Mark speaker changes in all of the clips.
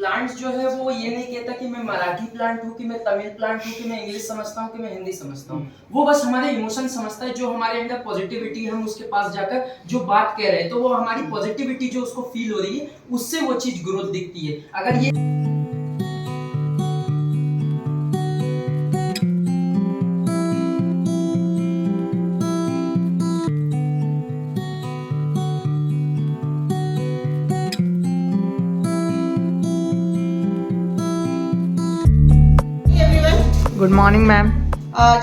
Speaker 1: Plants जो है वो ये नहीं कहता कि मैं मराठी प्लांट हूँ, कि मैं तमिल प्लांट हूँ, कि मैं इंग्लिश समझता हूँ, कि मैं हिंदी समझता हूँ। वो बस हमारे इमोशन समझता है, जो हमारे अंदर पॉजिटिविटी है, हम उसके पास जाकर जो बात कह रहे हैं तो वो हमारी पॉजिटिविटी जो उसको फील हो रही है उससे वो चीज ग्रोथ दिखती है। अगर ये
Speaker 2: एवरीवन,
Speaker 3: गुड मॉर्निंग मैम।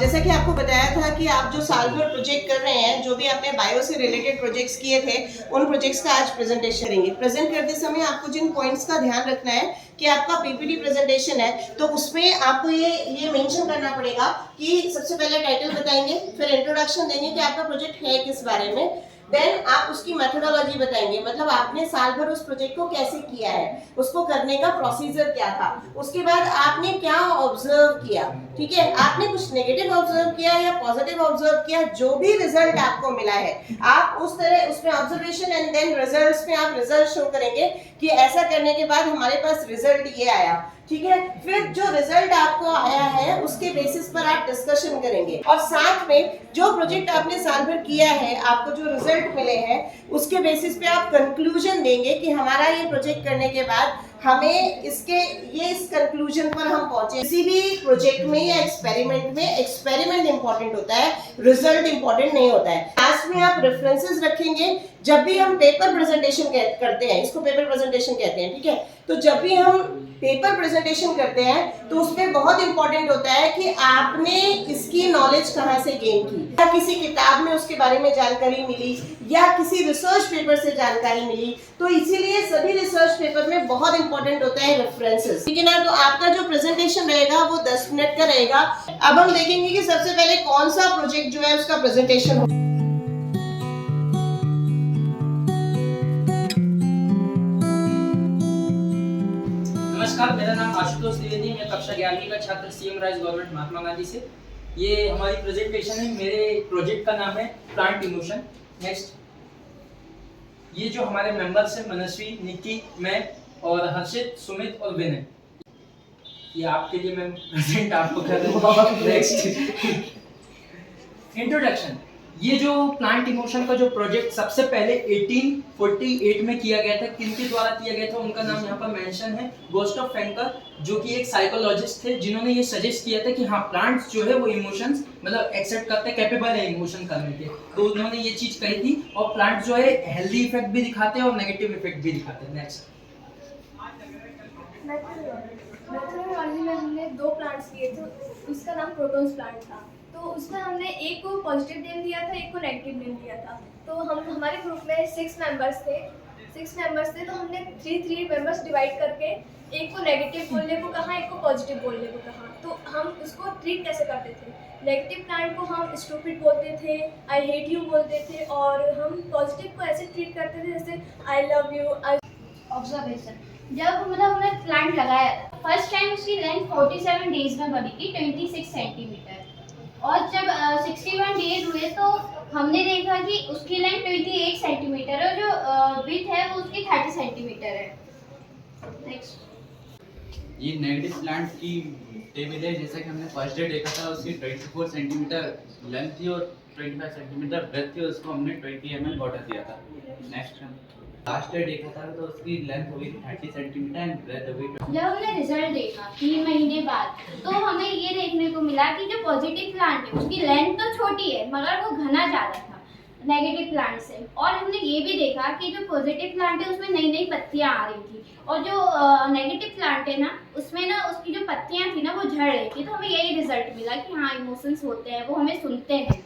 Speaker 2: जैसा कि आपको बताया था कि आप जो साल भर प्रोजेक्ट कर रहे हैं, जो भी आपने बायो से रिलेटेड प्रोजेक्ट्स किए थे, उन प्रोजेक्ट्स का आज प्रेजेंटेशन करेंगे। प्रेजेंट करते समय आपको जिन पॉइंट्स का ध्यान रखना है कि आपका पीपीटी प्रेजेंटेशन है तो उसमें आपको ये मेंशन करना पड़ेगा कि सबसे पहले टाइटल बताएंगे, फिर इंट्रोडक्शन देंगे कि आपका प्रोजेक्ट है किस बारे में, देन आप उसकी मेथोडोलॉजी बताएंगे, मतलब आपने साल भर उस प्रोजेक्ट को कैसे किया है, उसको करने का प्रोसीजर क्या था, उसके बाद आपने क्या ऑब्जर्व किया, ठीक है, आपने कुछ नेगेटिव ऑब्जर्व किया या पॉजिटिव ऑब्जर्व किया, जो भी रिजल्ट आपको मिला है आप उस तरह उसमें ऑब्जर्वेशन एंड देन रिजल्ट्स में आप रिजल्ट शो करेंगे कि ऐसा करने के बाद हमारे पास रिजल्ट ये आया, ठीक है। फिर जो रिजल्ट आपको आया है उसके बेसिस पर आप डिस्कशन करेंगे और साथ में जो प्रोजेक्ट आपने साल भर किया है, आपको जो रिजल्ट मिले हैं उसके बेसिस पे आप कंक्लूजन देंगे कि हमारा ये प्रोजेक्ट करने के बाद हमें इस कंक्लूजन पर हम पहुंचे। किसी भी प्रोजेक्ट में या एक्सपेरिमेंट इंपॉर्टेंट होता है, रिजल्ट इंपॉर्टेंट नहीं होता है। लास्ट में आप रेफरेंसेस रखेंगे। जब भी हम पेपर प्रेजेंटेशन करते हैं, इसको पेपर प्रेजेंटेशन कहते हैं, ठीक है, तो जब भी हम पेपर प्रेजेंटेशन करते हैं तो उसमें बहुत इंपॉर्टेंट होता है कि आपने इसकी नॉलेज कहाँ से गेन की, या किसी किताब में उसके बारे में जानकारी मिली या किसी रिसर्च पेपर से जानकारी मिली, तो इसीलिए सभी रिसर्च पेपर में बहुत इंपॉर्टेंट होता है रेफरेंसेस, ठीक है ना। तो आपका जो प्रेजेंटेशन रहेगा वो 10 मिनट का रहेगा। अब हम देखेंगे कि सबसे पहले कौन सा प्रोजेक्ट जो है उसका प्रेजेंटेशन हो।
Speaker 1: नमस्कार, मेरा नाम आशुतोष द्विवेदी, मैं कक्षा 11वीं का छात्र CM rise government Mahatma Gandhi से। ये हमारी प्रेजेंटेशन है। मेरे प्रोजेक्ट का नाम है प्लांट इमोशन। नेक्स्ट, ये जो हमारे मेंबर्स हैं मनस्वी, निक्की, मैं और हर्षित, सुमित और विनय, ये आपके लिए मैं प्रेजेंट आपको कर रहा हूँ। Next, introduction. ये जो प्लांट इमोशन का जो प्रोजेक्ट सबसे पहले 1848 में किया गया था, किनके द्वारा किया गया था उनका नाम यहाँ पर मेंशन है, गुस्ताव फ्रैंकल, जो कि एक साइकोलॉजिस्ट थे, जिन्होंने ये सजेस्ट किया था कि हाँ, प्लांट्स जो है वो इमोशंस मतलब एक्सेप्ट करते हैं, कैपेबल है इमोशन करने के। तो उन्होंने ये चीज कही थी। और प्लांट्स जो है हेल्दी इफेक्ट भी दिखाते हैं और नेगेटिव इफेक्ट भी दिखाते हैं। नेक्स्ट,
Speaker 4: मेथोडोलॉजी में हमने 2 प्लांट्स किए थे, उसका नाम प्रोटोन्स प्लांट था। तो उसमें हमने एक को पॉजिटिव नेम दिया था, एक को नेगेटिव नेम दिया था। तो हमारे ग्रुप में 6 मेंबर्स थे, तो हमने 3 मेंबर्स डिवाइड करके एक को नेगेटिव बोलने को कहा, एक को पॉजिटिव बोलने को कहा। तो हम उसको ट्रीट कैसे करते थे, नेगेटिव प्लांट को हम स्टूपिड बोलते थे, आई हेट यू बोलते थे, और हम पॉजिटिव को ऐसे ट्रीट करते थे जैसे आई लव यू।
Speaker 5: ऑब्जर्वेशन, जब मतलब हमने प्लांट लगाया था फर्स्ट टाइम उसकी लेंथ 47 डेज में बढ़ी थी 26 सेंटीमीटर, और जब 61 डेज हुए तो हमने देखा कि उसकी लेंथ 28 सेंटीमीटर है, जो विड्थ है वो उसकी 30 सेंटीमीटर है। नेक्स्ट,
Speaker 6: ये नेगेटिव प्लांट की टेबल है। जैसा कि हमने फर्स्ट डे देखा था, उसकी 24 सेंटीमीटर लेंथ थी और 25 सेंटीमीटर ब्रेथ थी, उसको हमने 20 ml वाटर दिया था। नेक्स्ट, हम लास्ट डे देखा था तो उसकी लेंथ हो गई 30 सेंटीमीटर एंड ब्रेथ हो गई।
Speaker 5: जब हमने रिजल्ट देखा 3 महीने बाद, तो हमें ये देखने को मिला कि जो पॉजिटिव प्लांट है उसकी लेंथ तो छोटी है मगर वो घना ज़्यादा था नेगेटिव प्लांट से। और हमने ये भी देखा कि जो पॉजिटिव प्लांट है उसमें नई नई पत्तियां आ रही थी, और जो नेगेटिव प्लांट है ना उसमें ना उसकी जो पत्तियां थी ना वो झड़ रही थी। तो हमें यही रिजल्ट मिला कि हाँ, इमोशंस होते हैं, वो हमें सुनते हैं।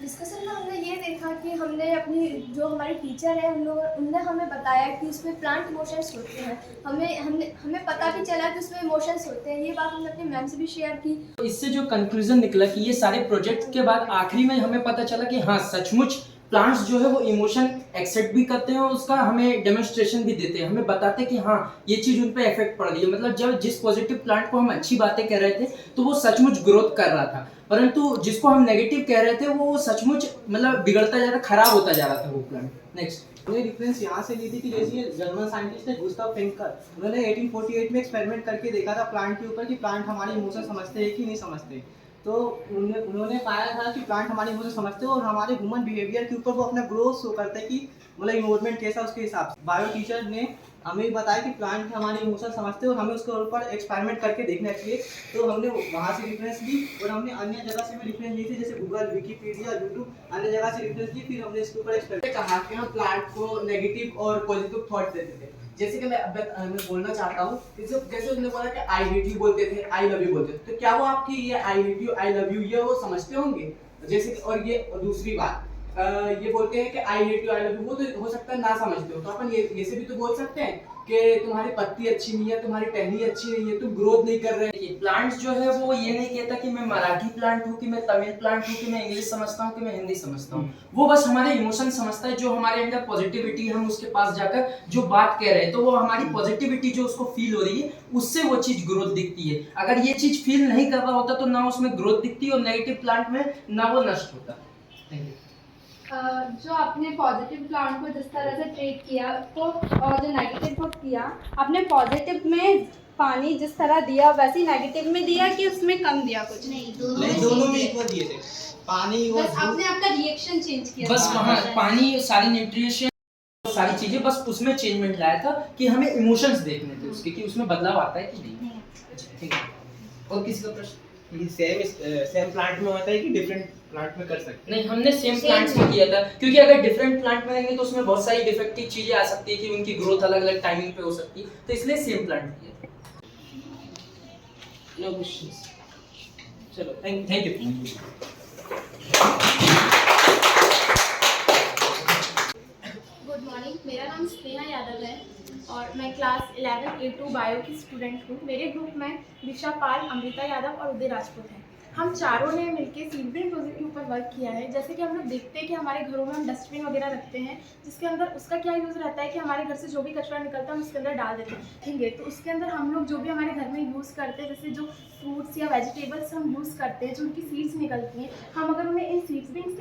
Speaker 4: डिस्कशन में हमने ये देखा कि हमने अपनी जो हमारी टीचर है उनने हमें बताया कि उसमें प्लांट इमोशंस होते हैं। हमें पता भी चला कि उसमें इमोशंस होते हैं। ये बात हमने अपनी मैम से भी शेयर की।
Speaker 1: तो इससे जो कंक्लूजन निकला कि ये सारे प्रोजेक्ट के बाद आखिरी में हमें पता चला कि हाँ, सचमुच प्लांट्स जो है वो इमोशन एक्सेप्ट भी करते हैं और उसका हमें डेमोन्स्ट्रेशन भी देते हैं, हमें बताते हैं कि हाँ, ये चीज उन पे इफेक्ट पड़ रही है। मतलब जब जिस पॉजिटिव प्लांट को हम अच्छी बातें कह रहे थे तो वो सचमुच ग्रोथ कर रहा था, परंतु जिसको हम नेगेटिव कह रहे थे वो सचमुच मतलब बिगड़ता जा रहा, खराब होता जा रहा था वो प्लांट। नेक्स्ट,
Speaker 3: उन्हें रेफरेंस यहाँ से ली थी कि जैसे ये जर्मन साइंटिस्ट है गुस्ताव फ्रैंकल, उन्होंने 1848 में एक्सपेरिमेंट करके देखा था प्लांट के ऊपर कि प्लांट हमारी इमोशन समझते हैं कि नहीं समझते। तो उन्होंने पाया था कि प्लांट हमारी इमोशन समझते हैं और हमारे ह्यूमन बिहेवियर के ऊपर वो अपना ग्रोथ शो करते हैं कि मतलब इन्वायरमेंट कैसा उसके हिसाब से। बायो टीचर ने हमें बताया कि प्लांट हमारी इमोशन समझते हैं और हमें उसके ऊपर एक्सपेरिमेंट करके देखना चाहिए। तो हमने वहाँ से रेफरेंस ली और हमने अन्य जगह से भी रेफरेंस ली थी, जैसे गूगल, विकीपीडिया, यूट्यूब, अन्य जगह से रेफरेंस ली। फिर हमने इसके ऊपर एक्सपेरिमेंट
Speaker 7: कहा कि हम प्लांट को नेगेटिव और पॉजिटिव थॉट देते थे। जैसे कि मैं बोलना चाहता हूँ, जैसे उसने बोला कि आई हेट यू बोलते थे, आई लव यू बोलते थे, तो क्या वो आपकी ये I hate you, I love you ये वो समझते होंगे? जैसे और ये दूसरी बात ये बोलते हैं कि I hate you, I love you, वो तो हो सकता है ना समझते हो, तो अपन ये से भी तो बोल सकते हैं कि तुम्हारी पत्ती अच्छी नहीं है, तुम्हारी टहनी अच्छी नहीं है, तुम ग्रोथ नहीं कर रहे।
Speaker 1: प्लांट जो है वो ये नहीं कहता कि मैं मराठी प्लांट हूँ, कि मैं तमिल प्लांट हूँ, कि मैं इंग्लिश समझता हूँ, कि मैं हिंदी समझता हूँ। वो बस हमारे इमोशन समझता है, जो हमारे अंदर पॉजिटिविटी है, हम उसके पास जाकर जो बात कह रहे हैं तो वो हमारी पॉजिटिविटी जो उसको फील हो रही है उससे वो चीज ग्रोथ दिखती है। अगर ये चीज फील नहीं कर रहा होता तो ना उसमें ग्रोथ दिखती और नेगेटिव प्लांट में ना वो नष्ट होता। Thank you.
Speaker 8: जो आपने पॉजिटिव प्लांट को जिस तरह से ट्रीट किया को और जो नेगेटिव को किया, आपने पॉजिटिव में पानी जिस तरह दिया वैसे ही नेगेटिव में दिया कि उसमें कम दिया कुछ?
Speaker 5: नहीं,
Speaker 3: दोनों में इक्वल दिए थे, पानी और
Speaker 8: बस आपने आपका रिएक्शन चेंज किया।
Speaker 1: बस वहाँ पानी, सारी न्यूट्रिशन, सारी चीजें, बस उसमें चेंजमेंट लाया था कि हमें इमोशंस देखने थे उसके, कि उसमें बदलाव आता है कि नहीं। अच्छा ठीक है, और किसी का प्रश्न?
Speaker 3: सेम प्लांट में होता है कि डिफरेंट प्लांट में कर सकते
Speaker 1: नहीं, हमने सेम प्लांट्स में किया था, क्योंकि अगर डिफरेंट प्लांट में रहेंगे तो उसमें बहुत सारी डिफेक्टिव चीजें आ सकती है कि उनकी ग्रोथ अलग अलग टाइमिंग पे हो सकती है, तो इसलिए सेम प्लांट किया था।
Speaker 3: No questions. चलो
Speaker 1: थैंक यू।
Speaker 9: गुड मॉर्निंग, मेरा नाम स्नेहा यादव है और मैं क्लास 11 A2 बायो की स्टूडेंट हूँ। मेरे ग्रुप में दिशा पाल, अमृता यादव और उदय राजपूत हैं। हम चारों ने मिलकर सीडबिन प्रोजेक्ट के ऊपर वर्क किया है। जैसे कि हम लोग देखते हैं कि हमारे घरों में हम डस्टबिन वगैरह रखते हैं, जिसके अंदर उसका क्या यूज़ रहता है कि हमारे घर से जो भी कचरा निकलता है हम उसके अंदर डाल देते हैं, ठीक है। तो उसके अंदर हम लोग जो भी हमारे घर में यूज़ करते हैं, जैसे जो फ्रूट्स या वेजिटेबल्स हम यूज़ करते हैं, जो उनकी सीड्स निकलती हैं, हम अगर उन्हें इन सीड बिन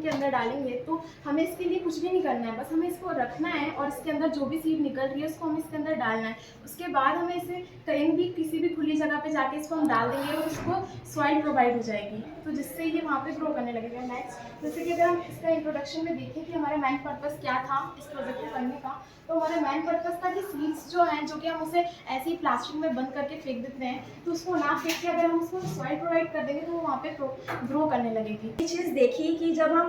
Speaker 9: के अंदर डालेंगे तो हमें इसके लिए कुछ भी नहीं करना है, बस हमें इसको रखना है और इसके अंदर जो भी सीड निकल रही है उसको हमें इसके अंदर डालना है। उसके बाद हमें इसे कहीं भी किसी भी खुली जगह पे जाके इसको हम डाल देंगे और उसको सॉइल प्रोवाइड हो जाएगी, तो जिससे ये वहाँ पे ग्रो करने लगेगा। नेक्स्ट, जैसे कि अगर हम इसका इंट्रोडक्शन में देखें कि हमारा मेन पर्पस क्या था इस प्रोजेक्ट को करने का, तो हमारा मेन पर्पस था कि सीड्स जो हैं, जो कि हम उसे ऐसे ही प्लास्टिक में बंद करके फेंक देते हैं, तो उसको ना फेंक के अगर हम उसको सॉइल प्रोवाइड कर देंगे तो वो वहाँ पे ग्रो करने लगेगी।
Speaker 4: ये चीज़ देखी कि जब हम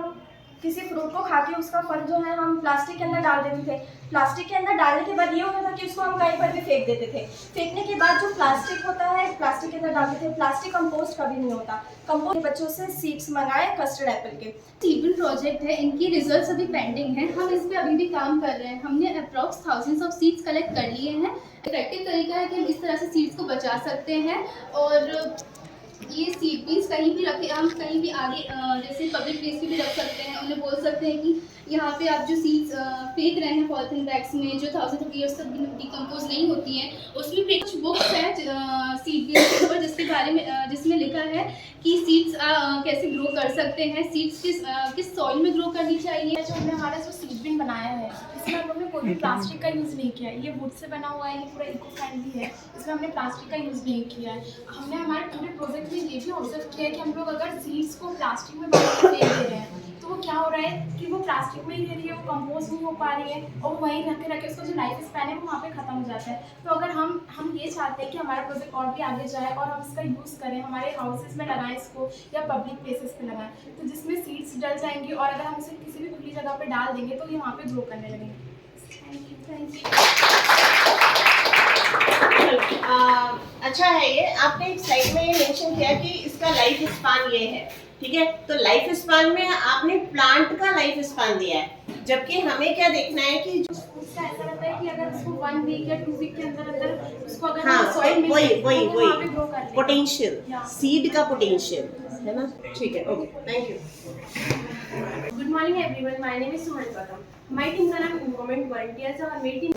Speaker 4: किसी फ्रूट को खा के उसका फल जो है हम प्लास्टिक के अंदर डाल देते थे, प्लास्टिक के अंदर डालने के बाद ये होता था कि उसको हम कहीं पर भी फेंक देते थे। फेंकने के बाद जो प्लास्टिक होता है प्लास्टिक के अंदर डालते थे, प्लास्टिक कंपोस्ट कभी नहीं होता। कंपोस्ट बच्चों से सीड्स मंगाए कस्टर्ड एप्पल के।
Speaker 8: सीडबिन प्रोजेक्ट है, इनकी रिजल्ट्स अभी पेंडिंग है, हम इस पे अभी भी काम कर रहे हैं। हमने approx thousands of seeds collect कर लिए हैं। इफेक्टिव तरीका है कि हम इस तरह से सीड्स को बचा सकते हैं और ये सीडबिन्स कहीं भी रखे, हम कहीं भी आगे जैसे पब्लिक प्लेस पे भी रख सकते हैं। उन्हें बोल सकते हैं कि यहाँ पे आप जो सीड्स फेंक रहे हैं पॉलिथीन बैग्स में जो 1000 ऑफ ईयर्स तक डिकम्पोज नहीं होती हैं, उसमें भी कुछ बुक्स हैं सीडबिन्स के ऊपर जिसके बारे में जिसमें लिखा है कि सीड्स कैसे ग्रो कर सकते हैं, सीड्स किस सॉइल में ग्रो करनी चाहिए।
Speaker 9: जो हमने हमारा जो सीडबिन बनाया है इसमें हम लोग ने कोई भी प्लास्टिक का यूज़ नहीं किया है। ये वुड से बना हुआ है, ये पूरा इको फ्रेंडली है, इसमें हमने प्लास्टिक का यूज़ नहीं किया है। हमने हमारे पूरे प्रोजेक्ट में ये भी ऑब्जर्व किया है कि हम लोग अगर सीड्स को प्लास्टिक में बांध के फेंक दे रहे हैं तो वो क्या हो रहा है कि वो प्लास्टिक में ही रह रही है, वो कंपोज नहीं हो पा रही है और वहीं रखे उसका जो लाइफ स्पैन है वो वहाँ पे ख़त्म हो जाता है। तो अगर हम ये चाहते हैं कि हमारा प्रोजेक्ट और भी आगे जाए और हम इसका यूज़ करें, हमारे हाउसेस में लगाएं इसको या पब्लिक प्लेसेस पे लगाएं, तो जिसमें सीड्स डल जाएंगी और अगर हम इसे किसी भी खुली जगह पे डाल देंगे तो ये वहाँ पे ग्रो करने लगेंगे। Thank you.
Speaker 2: अच्छा है ये, आपने एक स्लाइड में ये मेंशन किया कि इसका लाइफ स्पान ये है, ठीक है। तो लाइफ स्पान में आपने प्लांट का लाइफ स्पान दिया है, जबकि हमें क्या देखना है कि
Speaker 9: उसका ऐसा रहता है कि अगर उसको 1 वीक या 2 वीक के अंदर उसको अगर
Speaker 2: हाँ
Speaker 9: सॉइल मिल जाए तो वो वहाँ पे
Speaker 2: वही
Speaker 9: ग्रो कर लेगा।
Speaker 2: Potential,
Speaker 9: Yeah.
Speaker 2: सीड का पोटेंशियल है ना, ठीक है, okay, thank you.
Speaker 9: Good morning everyone, my name is Suman Padam. My team का नाम गवर्नमेंट वॉलंटियर्स है और मेरी टीम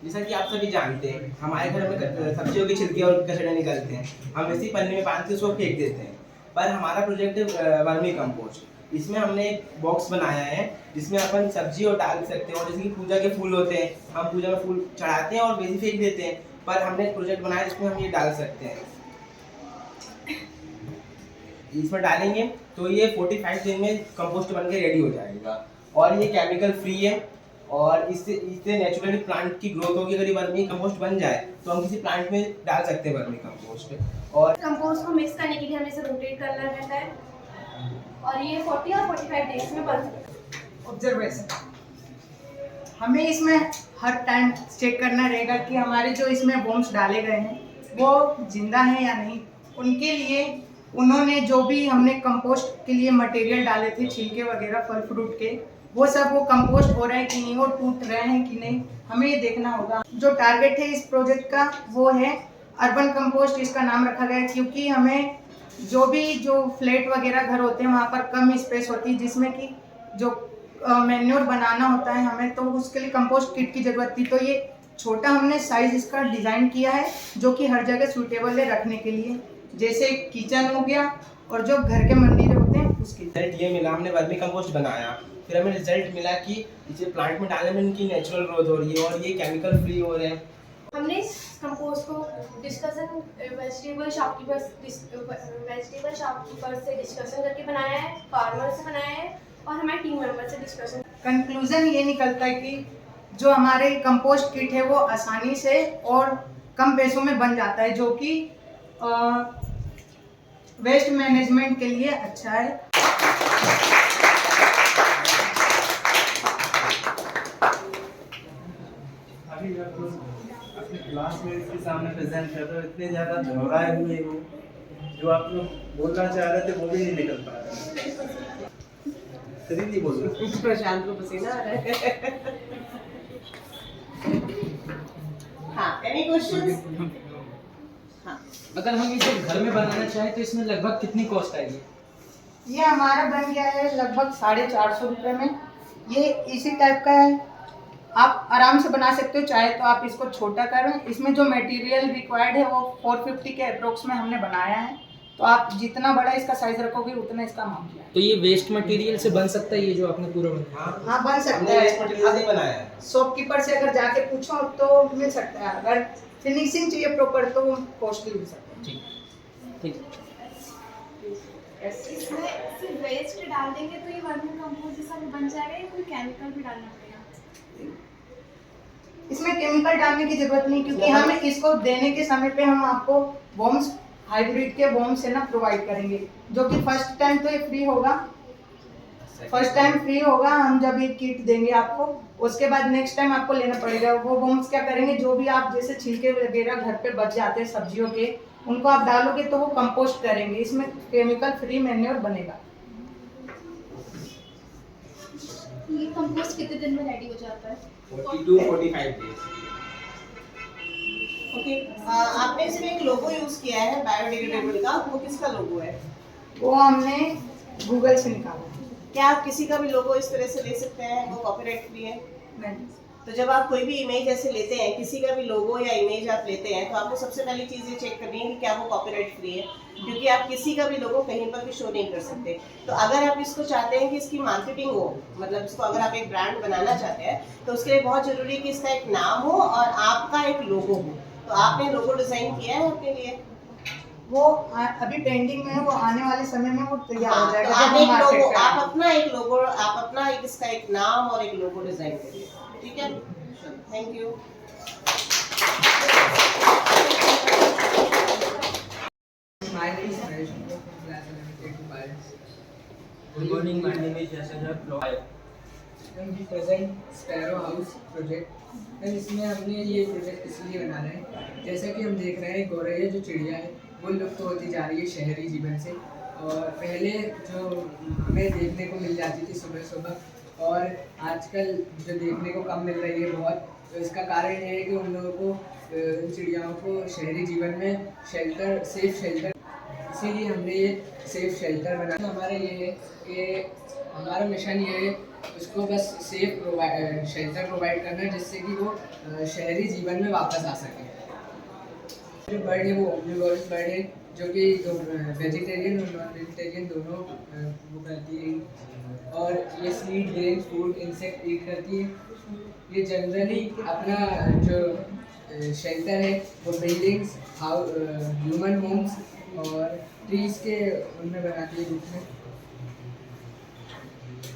Speaker 3: जैसा कि आप सभी जानते हैं, हमारे घर में सब्जियों के छिलके और कचड़े निकलते हैं, हम इसी पन्नी में बांध के उसको फेंक देते हैं। पर हमारा प्रोजेक्ट है वर्मी कंपोस्ट।
Speaker 10: इसमें हमने एक बॉक्स बनाया है जिसमें अपन सब्जी और डाल सकते हैं, और जैसे कि पूजा के फूल होते हैं, हम पूजा में फूल चढ़ाते हैं और बेसी फेंक देते हैं, पर हमने एक प्रोजेक्ट बनाया जिसमें हम ये डाल सकते हैं। इसमें डालेंगे तो ये 45 दिन में कंपोस्ट बन के रेडी हो जाएगा, और ये केमिकल फ्री है, और इससे नेचुरली प्लांट की ग्रोथ होगी। अगर ये वर्मी कंपोस्ट बन जाए तो हम किसी प्लांट में डाल सकते हैं वर्मी कंपोस्ट। और
Speaker 4: कंपोस्ट को मिक्स करने के लिए हमें इसे रोटेट करना रहता है और ये 40 और 45 डेज में बन सकता है।
Speaker 11: ऑब्जर्वेशन, हमें इसमें हर टाइम चेक करना रहेगा कि हमारे जो इसमें बॉम्ब्स डाले गए हैं वो जिंदा हैं या नहीं। उनके लिए उन्होंने जो भी हमने कंपोस्ट के लिए मटेरियल डाले थे, छिलके वगैरह फल फ्रूट के, वो सब वो कंपोस्ट हो रहा है कि नहीं, वो टूट रहे हैं कि नहीं, हमें ये देखना होगा। जो टारगेट है इस प्रोजेक्ट का वो है अर्बन कंपोस्ट, इसका नाम रखा गया है क्योंकि हमें जो फ्लैट वगैरह घर होते हैं वहाँ पर कम स्पेस होती है, जिसमें कि जो मैन्योर बनाना होता है हमें, तो उसके लिए कंपोस्ट किट की ज़रूरत थी। तो ये छोटा हमने साइज इसका डिज़ाइन किया है जो कि हर जगह सूटेबल है रखने के लिए, जैसे किचन हो गया और जो घर के मंदिर होते हैं उसके।
Speaker 10: रिजल्ट ये मिला, हमने वर्मी कंपोस्ट बनाया, फिर हमें रिजल्ट मिला कि इसे प्लांट में डालने में इनकी नेचुरल ग्रोथ हो रही है और ये केमिकल फ्री हो रहे हैं।
Speaker 4: हमने इस कंपोस्ट को डिस्कशन वेजिटेबल शॉपकीपर से डिस्कशन करके बनाया है, फार्मर से बनाया है और हमारे टीम मेंबर से डिस्कशन।
Speaker 11: कंक्लूजन ये निकलता है कि जो हमारे कंपोस्ट किट है वो आसानी से और कम पैसों में बन जाता है, जो कि वेस्ट मैनेजमेंट के लिए अच्छा है।
Speaker 12: अपने क्लासमेट्स के सामने प्रेजेंट कर रहे हो, इतने ज़्यादा घबराए हुए हो, जो आप लोग बोलना चाह रहे थे वो भी नहीं निकल पा रहा। सही नहीं बोल रहे,
Speaker 2: प्रशांत को पसीना आ रहा है। हाँ, एनी क्वेश्चंस? हाँ,
Speaker 1: अगर हम इसे घर में बनाना चाहें तो इसमें लगभग कितनी कॉस्ट आएगी?
Speaker 11: ये हमारा बन गया है लगभग 450 रुपये में। ये इसी टाइप का है, आप आराम से बना सकते हो, चाहे तो आप इसको छोटा करें। इसमें जो मटेरियल रिक्वायर्ड है वो 450 के अप्रोक्स में हमने बनाया है, तो आप जितना बड़ा इसका साइज रखोगे उतना इसका अमाउंट है।
Speaker 1: तो ये वेस्ट मटेरियल से बन सकता है, ये जो आपने पूरा बनाया?
Speaker 11: हाँ, बन सकता
Speaker 10: हमने वेस्ट मटेरियल से ही बनाया है।
Speaker 11: शॉपकीपर से अगर जाके पूछो तो मिल सकता है, अगर फिनिशिंग चाहिए प्रॉपर तो कॉस्टली मिल सकता है।
Speaker 1: ठीक।
Speaker 9: इसमें सिर्फ वेस्ट डाल देंगे तो ये वर्मी कंपोस्ट जैसा भी बन जाएगा या कोई केमिकल भी डालना पड़ेगा?
Speaker 11: इसमें केमिकल डालने की जरूरत नहीं, क्योंकि हम इसको देने के समय पे हम आपको बॉम्ब्स हाइब्रिड के बॉम्ब्स है ना प्रोवाइड करेंगे, जो कि फर्स्ट टाइम तो ये फ्री होगा। फर्स्ट टाइम फ्री होगा, हम जब ये किट देंगे आपको, उसके बाद नेक्स्ट टाइम आपको लेना पड़ेगा। वो बॉम्ब्स क्या करेंगे, जो भी आप जैसे छिलके वगैरह घर पे बच जाते हैं सब्जियों के, उनको आप डालोगे तो वो कंपोस्ट करेंगे। इसमें केमिकल फ्री मैन्योर बनेगा।
Speaker 8: ये कंपोस्ट कितने दिन में रेडी हो जाता है?
Speaker 10: 40 to 45 डेज।
Speaker 2: ओके, आपने इसमें एक लोगो यूज किया है बायोडिग्रेडेबल का, वो किसका लोगो है?
Speaker 11: वो हमने गूगल से निकाला।
Speaker 2: क्या आप किसी का भी लोगो इस तरह से ले सकते हैं, वो कॉपीराइट फ्री है?
Speaker 11: नहीं।
Speaker 2: तो जब आप कोई भी इमेज ऐसे लेते हैं, किसी का भी लोगो या इमेज आप लेते हैं, तो आपको सबसे पहली चीज़ ये चेक करनी है कि क्या वो कॉपीराइट फ्री है, क्योंकि आप किसी का भी लोगो कहीं पर भी शो नहीं कर सकते। तो अगर आप इसको चाहते हैं कि इसकी मार्केटिंग हो, मतलब इसको अगर आप एक ब्रांड बनाना चाहते हैं, तो उसके लिए बहुत जरूरी है कि इसका एक नाम हो और आपका एक लोगो हो। तो आपने लोगो डिजाइन किया है अपने लिए?
Speaker 11: वो अभी पेंडिंग में है, वो आने वाले समय में वो तैयार हो जाएगा।
Speaker 2: तो आप एक लोगो, आप अपना एक लोगो, आप अपना एक इसका एक नाम और एक लोगो डिजाइन करिए, ठीक है? Thank you.
Speaker 13: Good morning, my name is Yashadhar Ploy.
Speaker 14: We present Sparrow House project। इसमें हमने ये प्रोजेक्ट इसलिए बना रहे हैं, जैसा कि हम देख रहे हैं गौरैया जो चिड़िया है वो लुप्त होती जा रही है शहरी जीवन से। और पहले जो हमें देखने को मिल जाती थी सुबह सुबह, और आजकल जो देखने को कम मिल रही है बहुत, तो इसका कारण ये है कि उन लोगों को, इन चिड़ियाओं को शहरी जीवन में शेल्टर, सेफ शेल्टर, इसीलिए हमने ये सेफ शेल्टर बनाया। हमारा ये है कि हमारा मिशन ये है उसको बस सेफ शेल्टर प्रोवाइड करना है, जिससे कि वो शहरी जीवन में वापस आ सके। जो बर्ड है वो ओमनिवोरस बर्ड है, जो कि वेजिटेरियन और नॉन वेजिटेरियन दोनों वो करती है। और ये सीड ग्रेन फूड इंसेक्ट ईट करती है। ये जनरली अपना जो शेल्टर है वो बिल्डिंग्स ह्यूमन होम्स और ट्रीज के उनमें बनाती है ग्रुप में।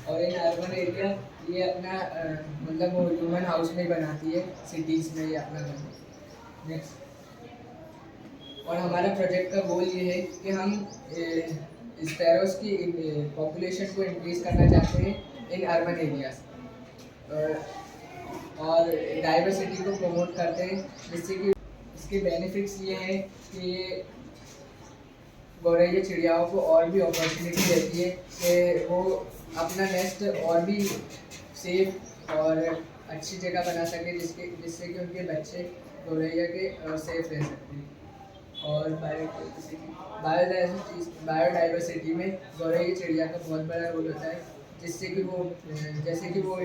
Speaker 14: और इन अर्बन एरिया ये अपना मतलब वो ह्यूमन हाउस में बनाती है, सिटीज़ में ये अपना घर। नेक्स्ट, और हमारा प्रोजेक्ट का गोल ये है कि हम स्पैरोज की पॉपुलेशन को इंक्रीज़ करना चाहते हैं इन अर्बन एरियाज और डाइवर्सिटी को प्रमोट करते हैं, जिससे कि इसके बेनिफिट्स ये हैं कि ये गौरैया चिड़ियाओं को और भी अपॉर्चुनिटी देती है कि वो अपना नेस्ट और भी सेफ और अच्छी जगह बना सके, जिससे कि उनके बच्चे गौरैया के सेफ रह सकते हैं। और बायोडाइवर्सिटी में गौरैया चिड़िया का बहुत बड़ा रोल होता है, जिससे कि वो जैसे कि वो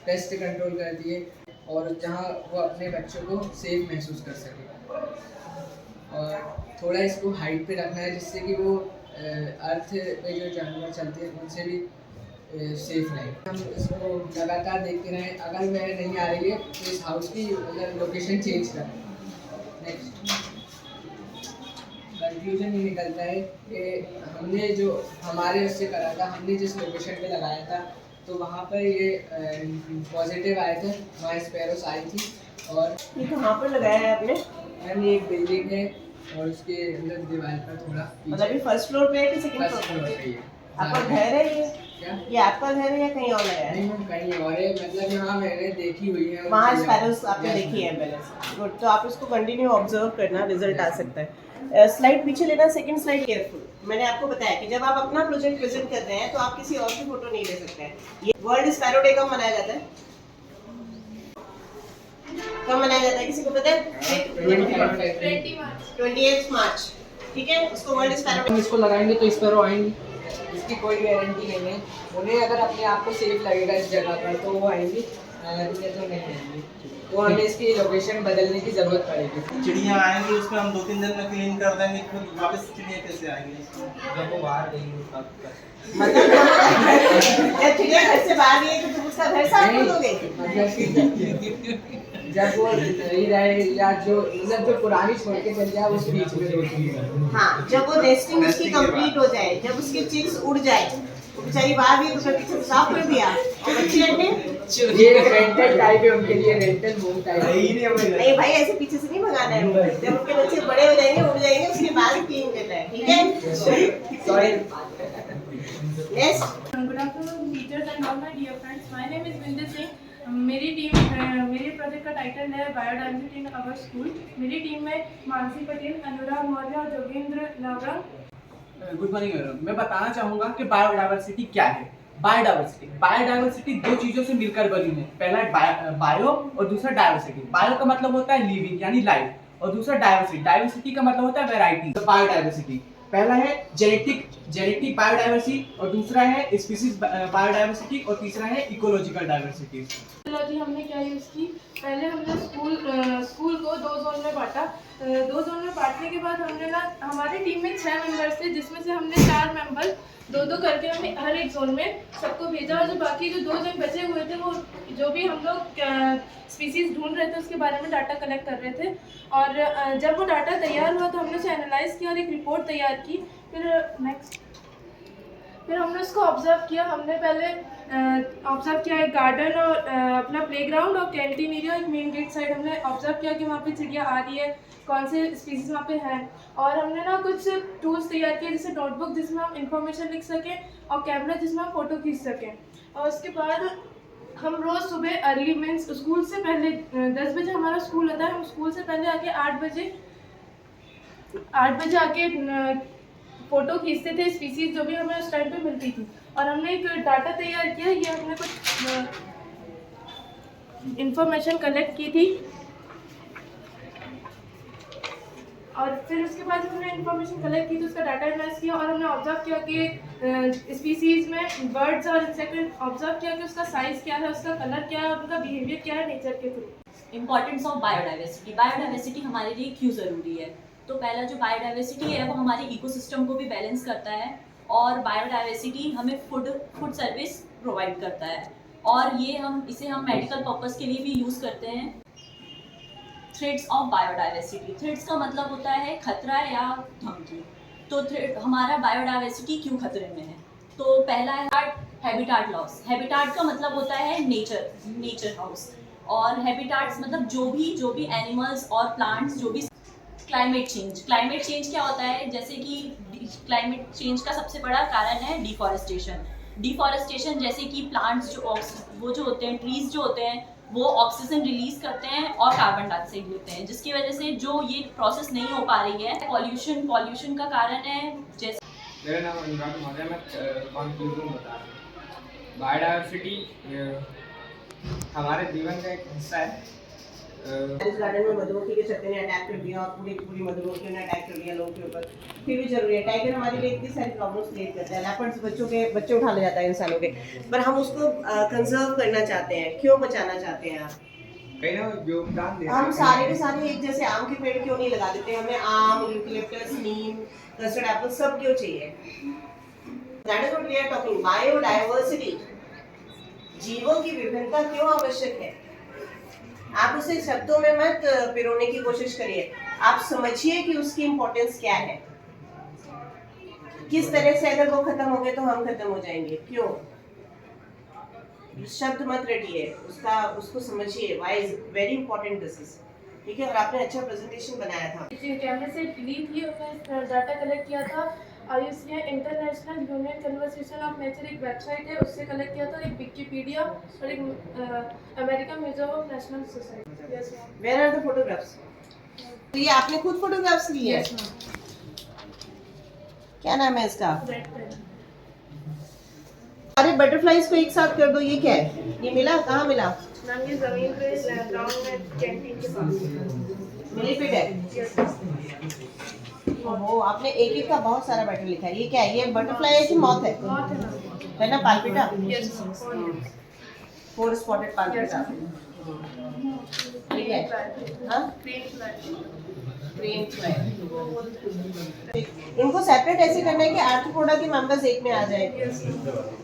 Speaker 14: पेस्ट कंट्रोल करती है और जहाँ वो अपने बच्चों को सेफ महसूस कर सके। और थोड़ा इसको हाइट पे रखना है, जिससे कि वो अर्थ पे जो जानवर चलते हैं उनसे भी सेफ रहे। हम इसको लगातार देखते रहें, अगर वह नहीं आ रही है तो इस हाउस की मतलब लोकेशन चेंज करें। नेक्स्ट, कंक्लूजन ये निकलता है कि हमने जो हमारे उससे करा था, हमने जिस लोकेशन पे लगाया था तो वहाँ पर ये पॉजिटिव आए थे, वहाँ स्पैरोस आई थी। और
Speaker 2: ये कहाँ पर लगाया है आपने?
Speaker 14: मैम ये एक बिल्डिंग है और उसके अंदर दीवार पर थोड़ा
Speaker 2: मतलब ये फर्स्ट फ्लोर पे है कि सेकंड
Speaker 14: फर्स्ट
Speaker 2: फ्लोर
Speaker 14: फ्लोर
Speaker 2: पे?
Speaker 14: पे है।
Speaker 2: आपका घर है ये?
Speaker 14: क्या?
Speaker 2: ये आपका घर है या कहीं और लगाया है?
Speaker 14: नहीं मैम कहीं और है, मतलब यहाँ मैंने देखी हुई है।
Speaker 2: वहाँ स्पैरोस आपने देखी है पहले से। गुड, तो आप इसको कंटिन्यू ऑब्जर्व करना, रिजल्ट आ सकता है। स्लाइड पीछे लेना, सेकंड स्लाइड केयरफुल। मैंने आपको बताया कि जब आप अपना प्रोजेक्ट प्रेजेंट कर रहे हैं तो आप किसी और की फोटो नहीं ले सकते हैं। ये वर्ल्ड स्पैरो डे कब मनाया जाता है? कब मनाया जाता है, किसी को पता है? 28 मार्च। ठीक है, उसको वर्ल्ड स्पैरो
Speaker 14: हम इसको लगाएंगे तो स्पैरो आएंगे, इसकी कोई गारंटी नहीं है। उन्हें अगर अपने आप को सेफ लगेगा इस जगह पर तो वो आएंगे, तो नहीं आएंगे। तो हमें इसकी लोकेशन बदलने की जरूरत पड़ेगी।
Speaker 12: चिड़िया आएंगी उसमें हम 2-3 दिन में क्लीन कर देंगे, फिर वापस चिड़िया कैसे आएंगी जब वो बाहर गई
Speaker 2: जब चिड़िया घर से बाहर गई तो तुम उसका घर साफ कर दोगे?
Speaker 14: जब वो नहीं रहे या जो मतलब जो पुरानी छोड़ के चल जाए उस बीच में।
Speaker 2: हाँ, जब वो नेस्टिंग उसकी कंप्लीट हो जाए, जब उसके चिक्स उड़ जाए, तो बेचारी बाहर भी तो पीछे साफ कर दिया और बच्चे अंडे
Speaker 14: ये रेंटल टाइप है उनके लिए, रेंटल होम टाइप
Speaker 2: नहीं भाई, ऐसे पीछे से नहीं भगाना है। जब उनके बच्चे बड़े हो जाएंगे, उड़ जाएंगे, उसके बाद क्लीन करना है। ठीक है,
Speaker 14: sorry.
Speaker 2: Next,
Speaker 15: Good afternoon, teachers and all my dear friends. My name is Binder Singh. मेरे प्रोजेक्ट का टाइटल है बायोडाइवर्सिटी इन आवर स्कूल। मेरी टीम में मानसी पटेल, अनुराग मौर्य और जोगेंद्र नावरंग।
Speaker 7: गुड मॉर्निंग मैडम, मैं बताना चाहूँगा कि बायोडाइवर्सिटी क्या है। बायोडाइवर्सिटी दो चीज़ों से मिलकर बनी है। पहला है बायो और दूसरा डाइवर्सिटी। बायो का मतलब होता है लिविंग यानी लाइफ, और दूसरा डाइवर्सिटी का मतलब होता है वैरायटी। तो बायोडाइवर्सिटी पहला है जेनेटिक बायोडाइवर्सिटी और दूसरा है स्पीसीज बायोडाइवर्सिटी और तीसरा है इकोलॉजिकल डाइवर्सिटी।
Speaker 15: इकोलॉजी हमने क्या यूज़ की, पहले हमने स्कूल को 2 जोन में बांटा। 2 जोन में बांटने के बाद हमने ना, हमारी टीम में 6 मेंबर्स थे, जिसमें से हमने 4 मेंबर 2-2 करके हमने हर एक जोन में सबको भेजा। और जो बाकी जो 2 जन बचे हुए थे, वो जो भी हम लोग स्पीसीज ढूंढ रहे थे उसके बारे में डाटा कलेक्ट कर रहे थे। और जब वो डाटा तैयार हुआ तो हमने उसे एनालाइज किया और एक रिपोर्ट तैयार की। फिर हमने उसको ऑब्जर्व किया। हमने पहले ऑब्जर्व किया एक गार्डन और अपना प्लेग्राउंड और कैंटीन एरिया, एक मेन गेट साइड हमने ऑब्जर्व किया कि वहाँ पे चिड़िया आ रही है, कौन से स्पीसीज वहाँ पे हैं। और हमने ना कुछ टूल्स तैयार किए, जैसे नोटबुक जिसमें हम इंफॉर्मेशन लिख सकें और कैमरा जिसमें हम फ़ोटो खींच सकें। और उसके बाद हम रोज़ सुबह अर्ली मीन्स स्कूल से पहले 10 बजे हमारा स्कूल होता है, हम स्कूल से पहले आके 8 बजे आके फ़ोटो खींचते थे स्पीसीज जो भी हमें उस टाइम पे मिलती थी। और हमने एक डाटा तैयार किया, ये हमने कुछ इंफॉर्मेशन कलेक्ट की थी। और फिर उसके बाद हमने इंफॉर्मेशन कलेक्ट की तो उसका डाटा एनालाइज किया और हमने ऑब्जर्व किया कि स्पीसीज में बर्ड्स और इंसेक्ट ऑब्जर्व किया कि उसका साइज़ क्या है, उसका कलर क्या है, उनका बिहेवियर क्या है नेचर के through.
Speaker 16: Importance of biodiversity. Biodiversity हमारे लिए क्यों ज़रूरी है? तो पहला जो बायोडाइवर्सिटी है वो हमारे इकोसिस्टम को भी बैलेंस करता है, और बायोडाइवर्सिटी हमें फूड सर्विस प्रोवाइड करता है, और इसे हम मेडिकल पर्पस के लिए भी यूज़ करते हैं। थ्रेड्स ऑफ बायोडाइवर्सिटी, थ्रेड्स का मतलब होता है खतरा या धमकी। तो हमारा बायोडाइवर्सिटी क्यों खतरे में है? तो पहला है हैबिटाट लॉस। हैबिटाट का मतलब होता है नेचर हाउस, और हैबिटाट्स मतलब जो भी एनिमल्स और प्लांट्स, जो भी क्लाइमेट चेंज क्या होता है? जैसे कि क्लाइमेट चेंज का सबसे बड़ा कारण है डिफॉरेस्टेशन, जैसे कि प्लांट्स जो होते हैं, ट्रीज जो होते हैं, वो ऑक्सीजन रिलीज करते हैं और कार्बन डाइऑक्साइड लेते हैं, जिसकी वजह से जो ये प्रोसेस नहीं हो पा रही है। पॉल्यूशन का कारण है। जैसे
Speaker 17: मेरा नाम अनुराग मौर्य, मैं कंक्लूजन बता रहा हूँ। बायोडाइवर्सिटी हमारे जीवन का एक हिस्सा है।
Speaker 2: इस गार्डन में मधुमक्खी के छत्ते ने अटैक कर दिया और पूरी मधुमक्खियों ने अटैक कर दिया लोगों के ऊपर, फिर भी जरूरी है। टाइगर हमारे लिए इतनी सारी प्रॉब्लम्स क्रिएट करता है, लेपर्ड्स बच्चे उठा ले जाता है इंसानों के, पर हम उसको कंजर्व करना चाहते हैं। क्यों बचाना चाहते हैं आप?
Speaker 17: कहीं ना योगदान दे।
Speaker 2: हम सारे के सारे एक जैसे आम के पेड़ क्यों नहीं लगा देते? हमें आम, यूकेलिप्टस, नीम, कस्टर्ड एप्पल सब क्यों चाहिए? That is what we are talking. Biodiversity, जीवों की विभिन्नता क्यों आवश्यक है? आप उसे शब्दों में मत पिरोने की कोशिश करिए, आप समझिए कि उसकी इम्पोर्टेंस क्या है, किस तरह से अगर वो खत्म हो गए तो हम खत्म हो जाएंगे। क्यों? शब्द मत रटिए, उसको समझिए। Why is very important this is, ठीक है? और आपने अच्छा प्रेजेंटेशन बनाया था।
Speaker 15: कैमरे से ली थी और मैं डाटा कलेक्ट किया था। IUCN international union conversation of nature एक वेबसाइट है, उससे कलेक्ट किया था, एक विकिपीडिया और एक American museum of national society.
Speaker 2: Where are the photographs? तो ये आपने खुद फोटोग्राफ्स लिए हैं? क्या नाम है इसका? अरे बटरफ्लाइज को एक साथ कर दो। ये क्या है? ये मिला? कहाँ मिला?
Speaker 15: मैम ये जमीन पे ग्राउंड में कैंटीन के पास
Speaker 2: मिलीपीड है। ओहो, आपने एक का बहुत सारा बैटर लिखा है। ये क्या है? ये बटरफ्लाई है कि मॉथ है? है ना, पालपिटा? Four spotted पालपिटा। ठीक है। हाँ, क्रेन फ्लाई। इनको सेपरेट ऐसे करना है कि आर्थ्रोपोडा के मेंबर्स एक में आ जाए,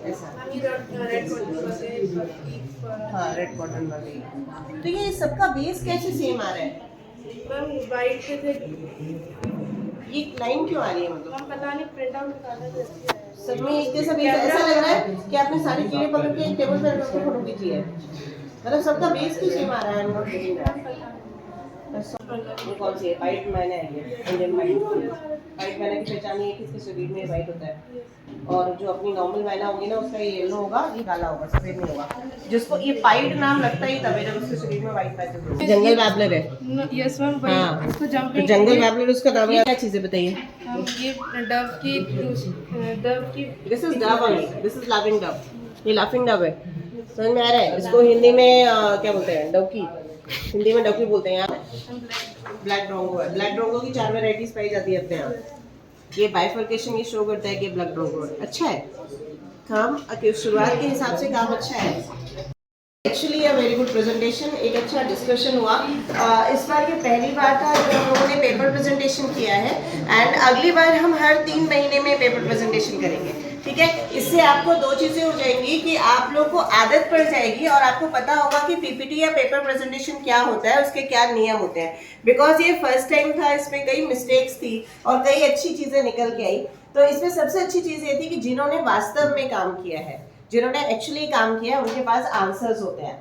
Speaker 2: ऐसा। हाँ, रेड कॉटन वाली। तो ये सबका बेस कैसे सेम आ रहा है?
Speaker 15: वाइट पे थे।
Speaker 2: ये लाइन क्यों आ रही है? मतलब
Speaker 15: पता नहीं, प्रिंट आउट निकालना है
Speaker 2: सब में एक जैसा बेस। ऐसा लग रहा है कि आपने सारे कीड़े पकड़ के एक टेबल पे रख के फोटो खींची है। मतलब सबका बेस क्यों सेम आ रहा है? Not getting that. कौन सी है? वाइट मैना है ये, इंडियन वाइट मैना की पहचान ये किसके शरीर में वाइट होता है, और जो अपनी नॉर्मल मैना होगी ना उसका ये येलो होगा, ये काला होगा, सफेद नहीं होगा। जिसको ये पाइड नाम लगता ही तब है जब उसके शरीर में वाइट पैचेस होते हैं। जंगल वैबलर है।
Speaker 15: यस मैम,
Speaker 2: हाँ,
Speaker 15: इसको जंपिंग।
Speaker 2: तो जंगल वैबलर उसका नाम है। क्या चीजें बताइए?
Speaker 15: ये डव की
Speaker 2: this is Dove only, this is laughing Dove. ये लाफिंग डव है, समझ में आ रहा है? इसको हिंदी में क्या बोलते हैं? डवकी, हिंदी में डवकी बोलते हैं। यहाँ ब्लैक ड्रोंगो है। ब्लैक ड्रोंगो की 4 वैरायटीज पाई जाती है अपने यहाँ। ये बाइफर्केशन ये शो करता है कि ब्लैक ड्रोंगो है। अच्छा है काम, शुरुआत के हिसाब से काम अच्छा है। Actually a very good presentation, एक अच्छा डिस्कशन हुआ। इस बार ये पहली बार था जब हम लोगों ने पेपर प्रेजेंटेशन किया है, एंड अगली बार हम हर 3 महीने में पेपर प्रेजेंटेशन करेंगे, ठीक है? इससे आपको 2 चीज़ें हो जाएंगी कि आप लोग को आदत पड़ जाएगी और आपको पता होगा कि पीपीटी या पेपर प्रेजेंटेशन क्या होता है, उसके क्या नियम होते हैं। बिकॉज ये फर्स्ट टाइम था, इसमें कई मिस्टेक्स थी और कई अच्छी चीज़ें निकल के आई। तो इसमें सबसे अच्छी चीज़ ये थी कि जिन्होंने वास्तव में काम किया है, जिन्होंने एक्चुअली काम किया है, उनके पास आंसर्स होते हैं,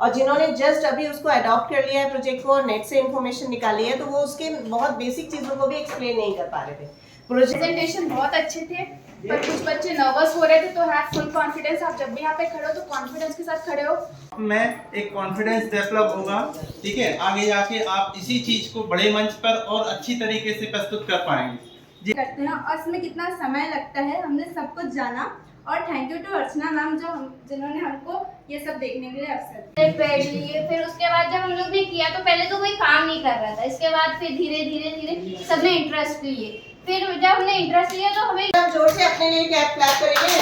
Speaker 2: और जिन्होंने जस्ट अभी उसको अडॉप्ट कर लिया है प्रोजेक्ट को और नेट से इन्फॉर्मेशन निकाली है, तो वो उसके बहुत बेसिक चीज़ों को भी एक्सप्लेन नहीं कर पा रहे थे।
Speaker 8: प्रेजेंटेशन बहुत अच्छे थे, पर कुछ बच्चे नर्वस हो रहे थे, तो हैव फुल कॉन्फिडेंस। आप जब भी यहाँ पे खड़े हो तो कॉन्फिडेंस के साथ खड़े हो।
Speaker 12: में एक कॉन्फिडेंस डेवलप होगा, ठीक है? आगे जाके आप इसी चीज को बड़े मंच पर और अच्छी तरीके से प्रस्तुत कर पाएंगे
Speaker 8: करते हैं, और इसमें कितना समय लगता है हमने सब कुछ जाना। और thank you to Archana ma'am जिन्होंने हमको ये सब देखने के लिए अवसर
Speaker 5: पेड़ लिए। फिर उसके बाद जब हम लोग ने किया तो पहले तो कोई काम नहीं कर रहा था, इसके बाद फिर धीरे धीरे सबने इंटरेस्ट लिए। फिर जब हमने इंटरेस्ट लिया तो हमें
Speaker 2: जोर से अपने लिए क्लैप करेंगे।